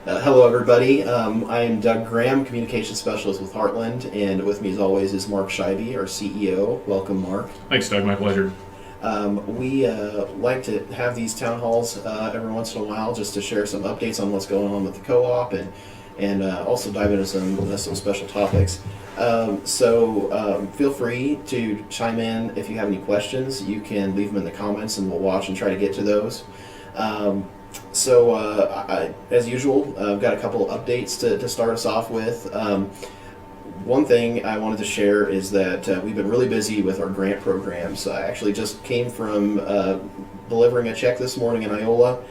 Hello, everybody. I am Doug Graham, Communications Specialist with Heartland, and with me, as always, is Mark Scheibe, our CEO. Welcome, Mark. Thanks, Doug. My pleasure. We like to have these town halls every once in a while just to share some updates on what's going on with the co-op and also dive into some special topics. So feel free to chime in if you have any questions. You can leave them in the comments, and we'll watch and try to get to those. As usual, I've got a couple of updates to start us off with. One thing I wanted to share is that we've been really busy with our grant programs. I actually just came from delivering a check this morning in Iola.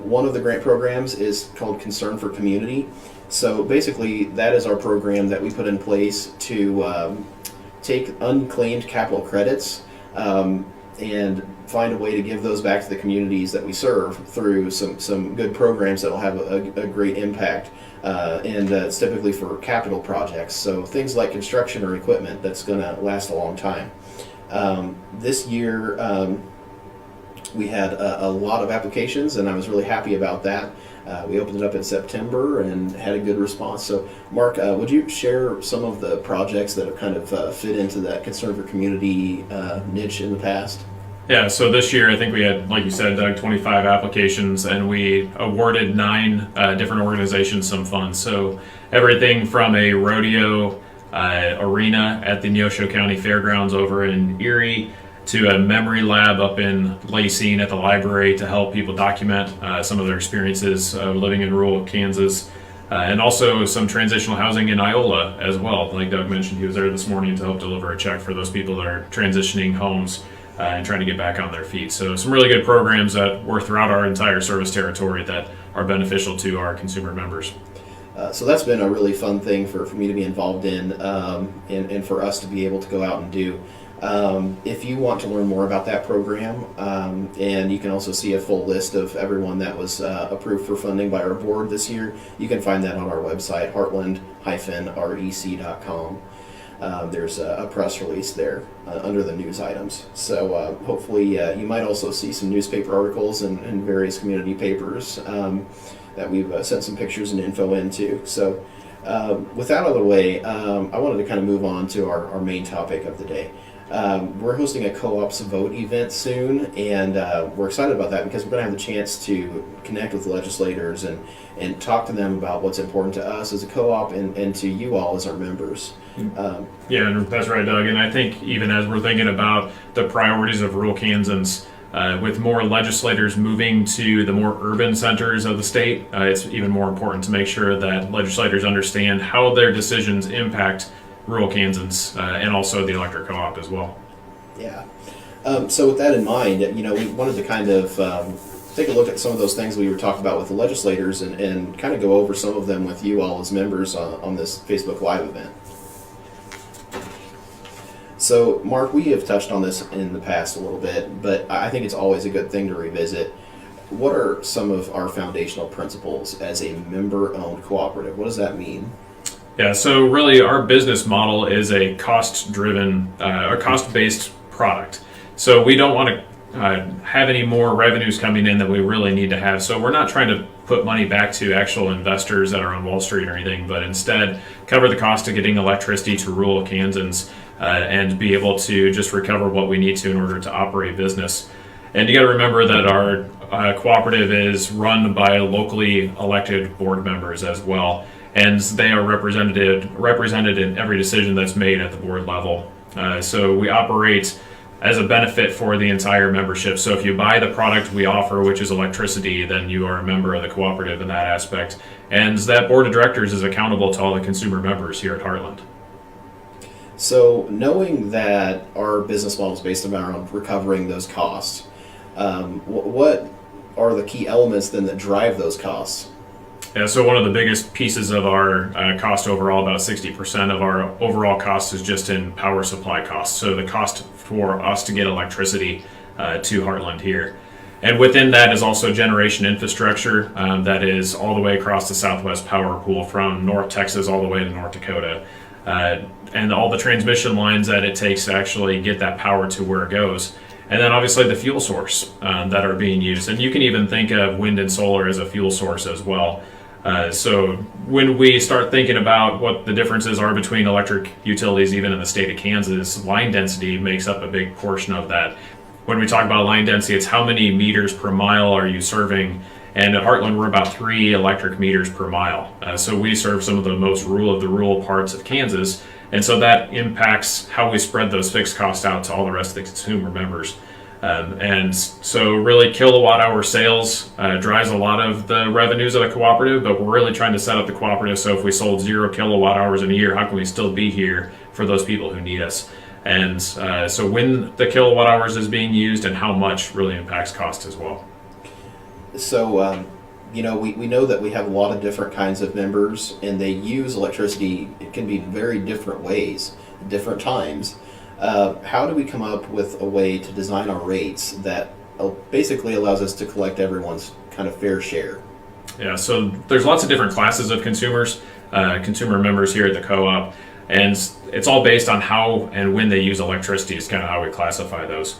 One of the grant programs is called Concern for Community. So basically, that is our program that we put in place to take unclaimed capital credits and find a way to give those back to the communities that we serve through some good programs that will have a great impact. And it's typically for capital projects, so things like construction or equipment that's going to last a long time. This year, we had a lot of applications, and I was really happy about that. We opened it up in September and had a good response. So, Mark, would you share some of the projects that have kind of fit into that concern for community niche in the past? Yeah, so this year I think we had, like you said, Doug, 25 applications, and we awarded 9 different organizations some funds. So everything from a rodeo arena at the Neosho County Fairgrounds over in Erie to a memory lab up in Lacine at the library to help people document some of their experiences living in rural Kansas. And also some transitional housing in Iola as well. Like Doug mentioned, he was there this morning to help deliver a check for those people that are transitioning homes and trying to get back on their feet. So some really good programs that were throughout our entire service territory that are beneficial to our consumer members. So that's been a really fun thing for me to be involved in and for us to be able to go out and do. If you want to learn more about that program, and you can also see a full list of everyone that was approved for funding by our board this year, you can find that on our website, heartland-rec.com. There's a press release there under the news items. So hopefully you might also see some newspaper articles and various community papers that we've sent some pictures and info into. So with that out of the way, I wanted to kind of move on to our main topic of the day. We're hosting a co-ops vote event soon, and we're excited about that because we're going to have the chance to connect with legislators and talk to them about what's important to us as a co-op and to you all as our members. Yeah, that's right, Doug. And I think even as we're thinking about the priorities of rural Kansans, with more legislators moving to the more urban centers of the state, it's even more important to make sure that legislators understand how their decisions impact rural Kansans and also the electric co-op as well. Yeah. So with that in mind, we wanted to kind of take a look at some of those things we were talking about with the legislators and kind of go over some of them with you all as members on this Facebook Live event. So, Mark, we have touched on this in the past a little bit, but I think it's always a good thing to revisit. What are some of our foundational principles as a member-owned cooperative? What does that mean? Yeah, so really our business model is a cost-driven, or cost-based product. So we don't want to have any more revenues coming in than we really need to have. So we're not trying to put money back to actual investors that are on Wall Street or anything, but instead cover the cost of getting electricity to rural Kansans and be able to just recover what we need to in order to operate business. And you got to remember that our cooperative is run by locally elected board members as well, and they are represented in every decision that's made at the board level. So we operate as a benefit for the entire membership. So if you buy the product we offer, which is electricity, then you are a member of the cooperative in that aspect. And that board of directors is accountable to all the consumer members here at Heartland. So knowing that our business model is based around recovering those costs, what are the key elements then that drive those costs? Yeah, so one of the biggest pieces of our cost overall, about 60% of our overall cost is just in power supply costs. So the cost for us to get electricity to Heartland here. And within that is also generation infrastructure that is all the way across the Southwest Power Pool from North Texas all the way to North Dakota. And all the transmission lines that it takes to actually get that power to where it goes. And then obviously the fuel source that are being used. And you can even think of wind and solar as a fuel source as well. So when we start thinking about what the differences are between electric utilities, even in the state of Kansas, line density makes up a big portion of that. When we talk about line density, it's how many meters per mile are you serving. And at Heartland, we're about 3 electric meters per mile. So we serve some of the most rural parts of Kansas. And so that impacts how we spread those fixed costs out to all the rest of the consumer members. And so really kilowatt hour sales drives a lot of the revenues of the cooperative, but we're really trying to set up the cooperative so if we sold 0 kilowatt hours in a year, how can we still be here for those people who need us? And so when the kilowatt hours is being used and how much really impacts cost as well. So, we know that we have a lot of different kinds of members, and they use electricity. It can be very different ways, different times. How do we come up with a way to design our rates that basically allows us to collect everyone's kind of fair share? Yeah, so there's lots of different classes of consumers, consumer members here at the co-op, and it's all based on how and when they use electricity is kind of how we classify those.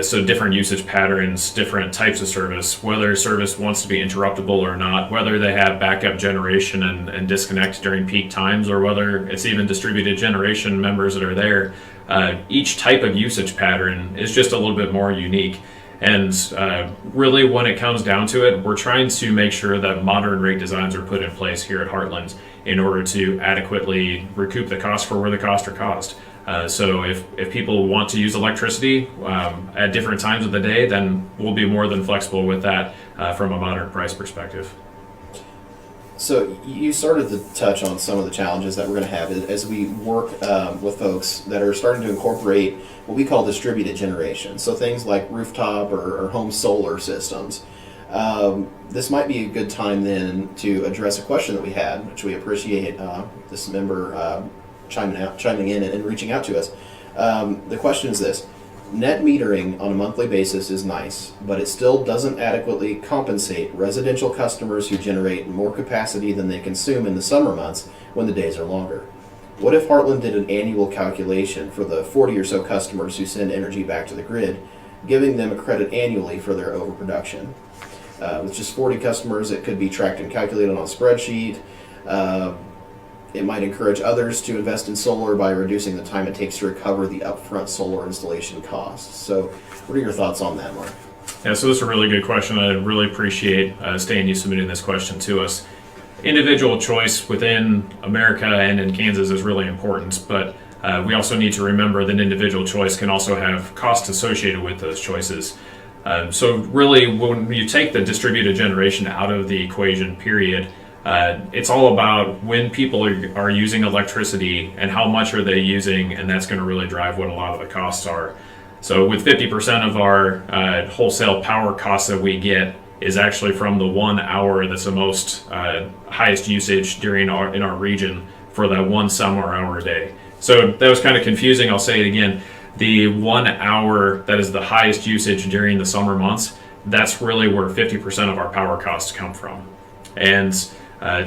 So different usage patterns, different types of service, whether service wants to be interruptible or not, whether they have backup generation and disconnect during peak times, or whether it's even distributed generation members that are there. Each type of usage pattern is just a little bit more unique. And really when it comes down to it, we're trying to make sure that modern rate designs are put in place here at Heartland in order to adequately recoup the cost for where the costs are caused. So if people want to use electricity at different times of the day, then we'll be more than flexible with that from a modern price perspective. So you started to touch on some of the challenges that we're going to have as we work with folks that are starting to incorporate what we call distributed generation. So things like rooftop or home solar systems. This might be a good time then to address a question that we had, which we appreciate this member chiming in and reaching out to us. The question is this: net metering on a monthly basis is nice, but it still doesn't adequately compensate residential customers who generate more capacity than they consume in the summer months when the days are longer. What if Heartland did an annual calculation for the 40 or so customers who send energy back to the grid, giving them a credit annually for their overproduction? With just 40 customers, it could be tracked and calculated on a spreadsheet. It might encourage others to invest in solar by reducing the time it takes to recover the upfront solar installation costs. So what are your thoughts on that, Mark? Yeah, so this is a really good question. I really appreciate Stan, you submitting this question to us. Individual choice within America and in Kansas is really important, but we also need to remember that individual choice can also have costs associated with those choices. So really, when you take the distributed generation out of the equation, period, it's all about when people are using electricity and how much are they using, and that's going to really drive what a lot of the costs are. So with 50% of our wholesale power costs that we get is actually from the 1 hour that's the most highest usage in our region for that 1 summer hour a day. So that was kind of confusing. I'll say it again. The 1 hour that is the highest usage during the summer months, that's really where 50% of our power costs come from. And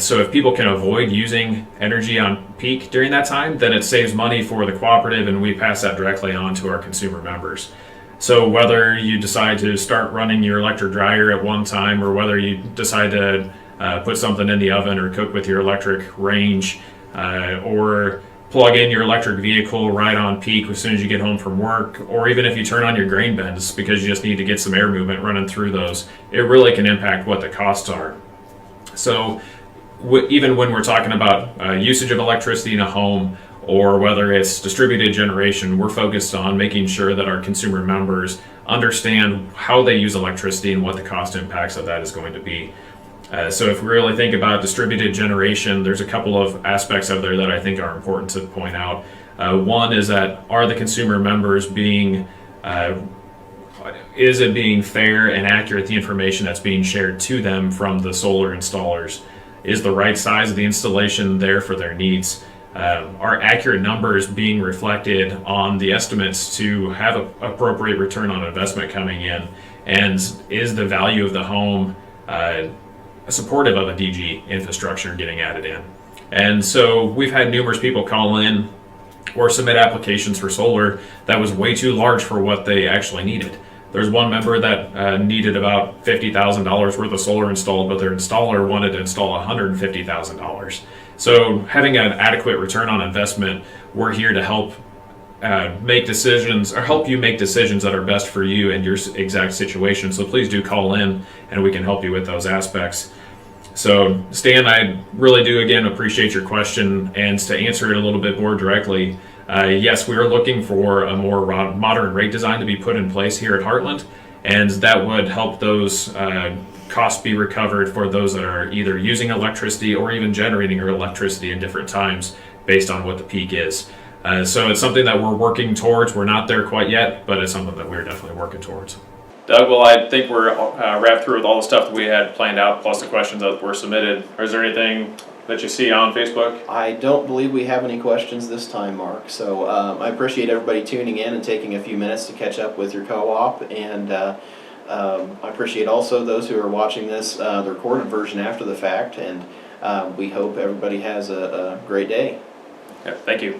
so if people can avoid using energy on peak during that time, then it saves money for the cooperative, and we pass that directly on to our consumer members. So whether you decide to start running your electric dryer at one time, or whether you decide to put something in the oven or cook with your electric range, or plug in your electric vehicle right on peak as soon as you get home from work, or even if you turn on your grain bins because you just need to get some air movement running through those, it really can impact what the costs are. So even when we're talking about usage of electricity in a home, or whether it's distributed generation, we're focused on making sure that our consumer members understand how they use electricity and what the cost impacts of that is going to be. So if we really think about distributed generation, there's a couple of aspects of there that I think are important to point out. One is that are the consumer members is it being fair and accurate, the information that's being shared to them from the solar installers? Is the right size of the installation there for their needs? Are accurate numbers being reflected on the estimates to have an appropriate return on investment coming in? And is the value of the home supportive of a DG infrastructure getting added in? And so we've had numerous people call in or submit applications for solar that was way too large for what they actually needed. There's one member that needed about $50,000 worth of solar installed, but their installer wanted to install $150,000. So having an adequate return on investment, we're here to help make decisions or help you make decisions that are best for you and your exact situation. So please do call in and we can help you with those aspects. So Stan, I really do again appreciate your question, and to answer it a little bit more directly, yes, we are looking for a more modern rate design to be put in place here at Heartland, and that would help those costs be recovered for those that are either using electricity or even generating electricity in different times based on what the peak is. So it's something that we're working towards. We're not there quite yet, but it's something that we're definitely working towards. Doug, well, I think we're wrapped through with all the stuff that we had planned out, plus the questions that were submitted. Or is there anything that you see on Facebook? I don't believe we have any questions this time, Mark. So I appreciate everybody tuning in and taking a few minutes to catch up with your co-op. And I appreciate also those who are watching this, the recorded version after the fact. And we hope everybody has a great day. Yeah, thank you.